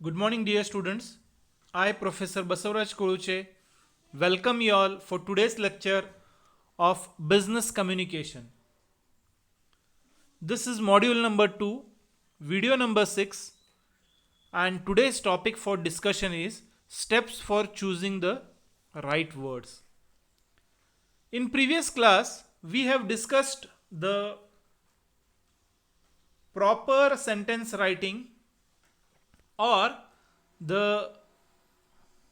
Good morning, dear students. I, Professor Basavaraj Koluche, welcome you all for today's lecture of Business Communication. This is module number 2, video number 6, and today's topic for discussion is steps for choosing the right words. In previous class, we have discussed the proper sentence writing or the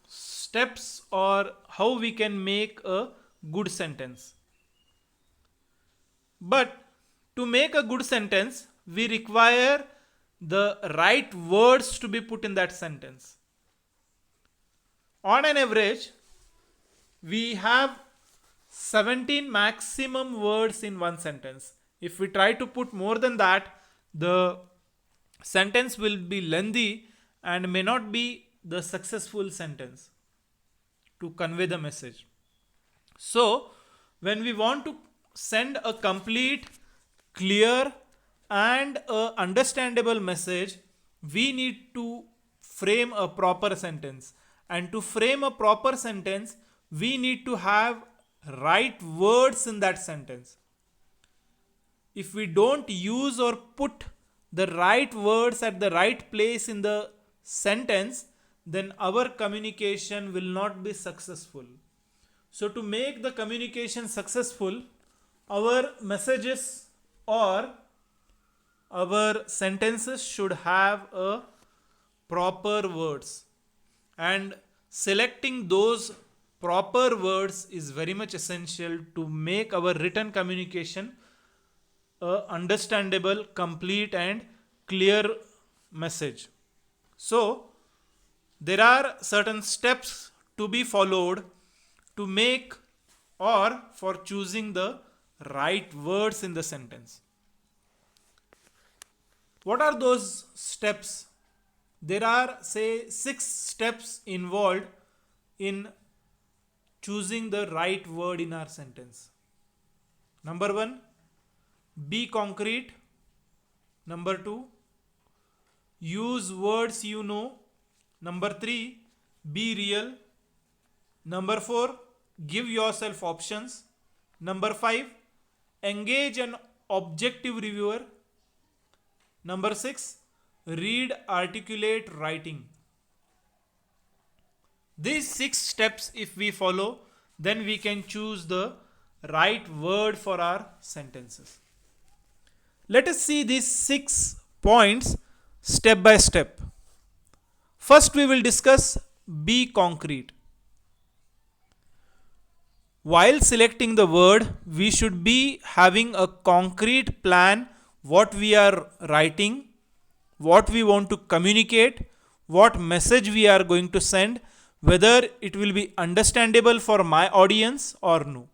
steps or how we can make a good sentence. But to make a good sentence, we require the right words to be put in that sentence. On an average, we have 17 maximum words in one sentence. If we try to put more than that, the sentence will be lengthy and may not be the successful sentence to convey the message. So, when we want to send a complete, clear, and a understandable message, we need to frame a proper sentence. And to frame a proper sentence, we need to have right words in that sentence. If we don't use or put the right words at the right place in the sentence, then our communication will not be successful. So, to make the communication successful, our messages or our sentences should have a proper words, and selecting those proper words is very much essential to make our written communication a understandable, complete, and clear message. So, there are certain steps to be followed to make or for choosing the right words in the sentence. What are those steps? There are, say, 6 steps involved in choosing the right word in our sentence. Number 1, be concrete. Number 2, use words you know. Number 3, be real. Number 4, give yourself options. Number 5, engage an objective reviewer. Number 6, read articulate writing. These 6 steps, if we follow, then we can choose the right word for our sentences. Let us see these 6 points step by step. First, we will discuss be concrete. While selecting the word, we should be having a concrete plan what we are writing, what we want to communicate, what message we are going to send, whether it will be understandable for my audience or no.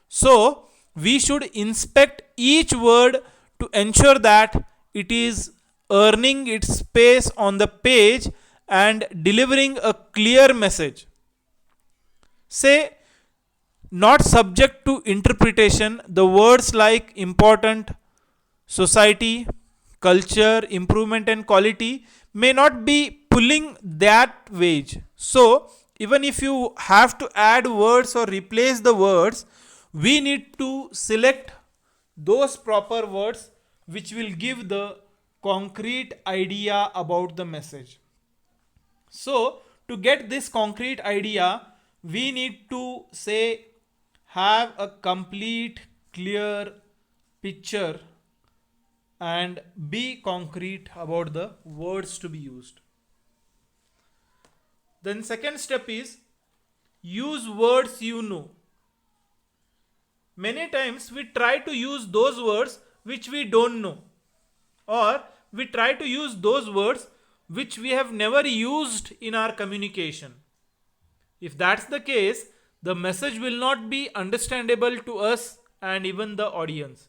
So, we should inspect each word to ensure that it is earning its space on the page and delivering a clear message. Say, not subject to interpretation, the words like important, society, culture, improvement, and quality may not be pulling that weight. So, even if you have to add words or replace the words, we need to select those proper words which will give the concrete idea about the message. So, to get this concrete idea, we need to say have a complete, clear picture and be concrete about the words to be used. Then second step is use words you know. Many times we try to use those words which we don't know, or we try to use those words which we have never used in our communication. If that's the case, the message will not be understandable to us and even the audience.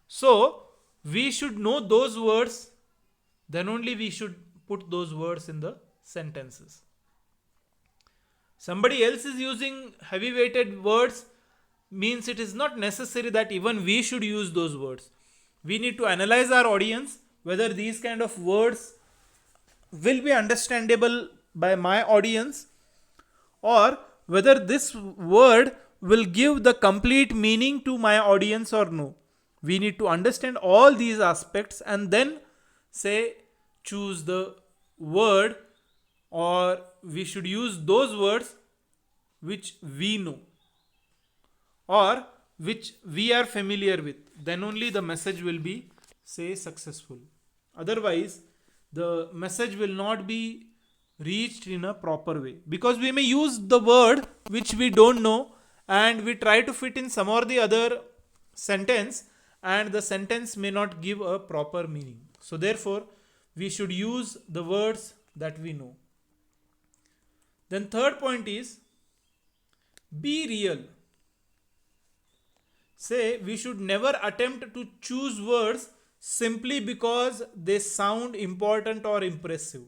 So, we should know those words, then only we should put those words in the sentences. Somebody else is using heavy weighted words means it is not necessary that even we should use those words. We need to analyze our audience whether these kind of words will be understandable by my audience, or whether this word will give the complete meaning to my audience or no. We need to understand all these aspects and then say choose the word, or we should use those words which we know or which we are familiar with. Then only the message will be say successful. Otherwise the message will not be reached in a proper way, because we may use the word which we don't know and we try to fit in some or the other sentence, and the sentence may not give a proper meaning. So therefore we should use the words that we know. Then third point is be real. Say we should never attempt to choose words simply because they sound important or impressive.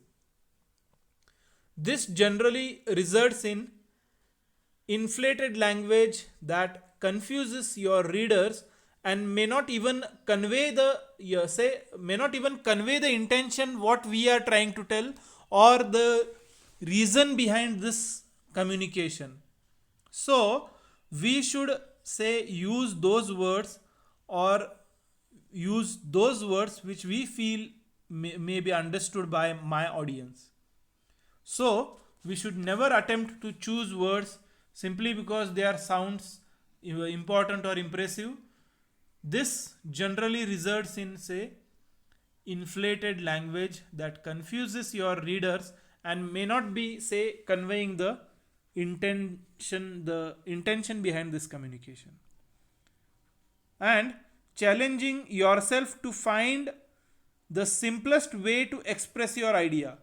This generally results in inflated language that confuses your readers and may not even convey the intention what we are trying to tell, or the reason behind this communication. So we should say use those words, or use those words which we feel may be understood by my audience. So we should never attempt to choose words simply because they are sounds important or impressive. This generally results in say inflated language that confuses your readers and may not be say conveying the intention behind this communication. And challenging yourself to find the simplest way to express your idea.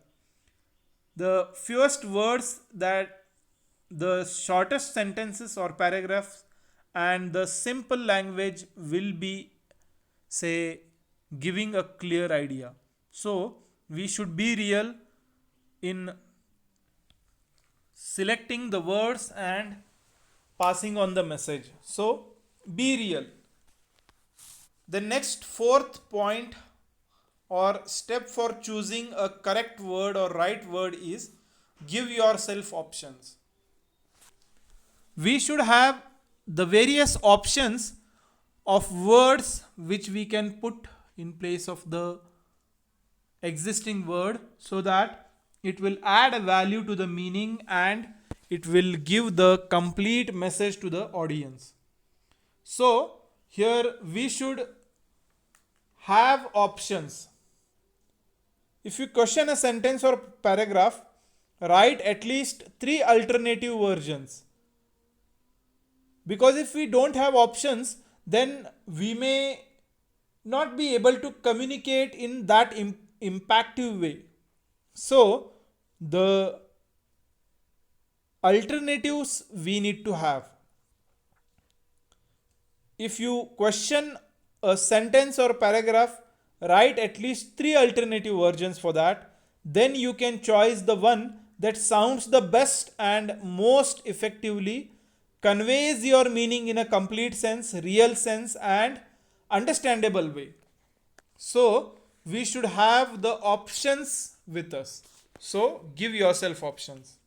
The fewest words, that the shortest sentences or paragraphs, and the simple language will be say giving a clear idea. So we should be real in selecting the words and passing on the message. So be real. The next fourth point or step for choosing a correct word or right word is give yourself options. We should have the various options of words which we can put in place of the existing word, so that it will add a value to the meaning and it will give the complete message to the audience. So here we should have options. If you question a sentence or paragraph, write at least 3 alternative versions. Because if we don't have options, then we may not be able to communicate in that impactful way. So the alternatives we need to have. If you question a sentence or paragraph, write at least 3 alternative versions for that. Then you can choose the one that sounds the best and most effectively, conveys your meaning in a complete sense, real sense, and understandable way. So we should have the options with us. So give yourself options.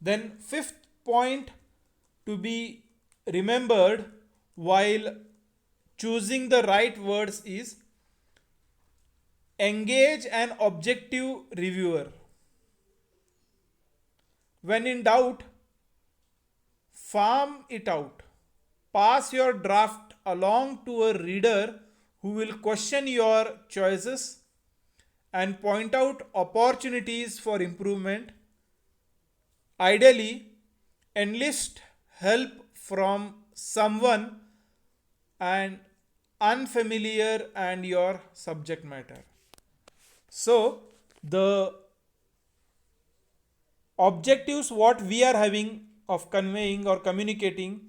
Then fifth point to be remembered while choosing the right words is engage an objective reviewer. When in doubt, farm it out. Pass your draft along to a reader who will question your choices and point out opportunities for improvement. Ideally, enlist help from someone and unfamiliar and your subject matter. So the objectives what we are having of conveying or communicating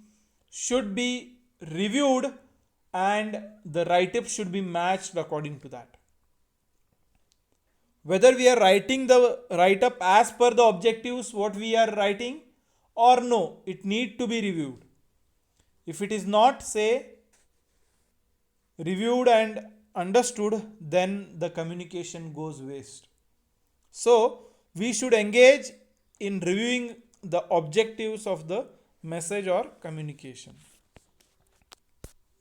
should be reviewed, and the write-up should be matched according to that. Whether we are writing the write-up as per the objectives what we are writing or no, it need to be reviewed. If it is not say reviewed and understood, then the communication goes waste. So we should engage in reviewing the objectives of the message or communication.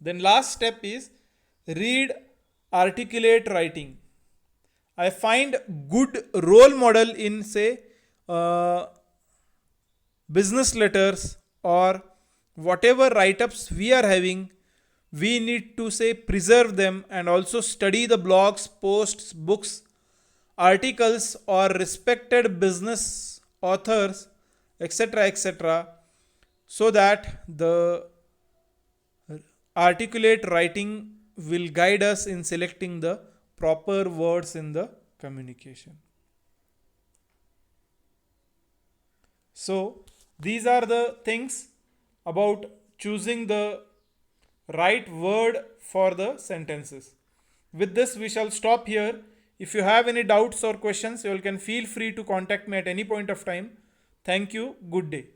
Then last step is read articulate writing. I find good role model in say uh, business letters or whatever write-ups we are having. We need to say preserve them and also study the blogs, posts, books, articles or respected business authors, etc., etc., so that the articulate writing will guide us in selecting the proper words in the communication. So, these are the things about choosing the right word for the sentences. With this, we shall stop here. If you have any doubts or questions, you can feel free to contact me at any point of time. Thank you. Good day.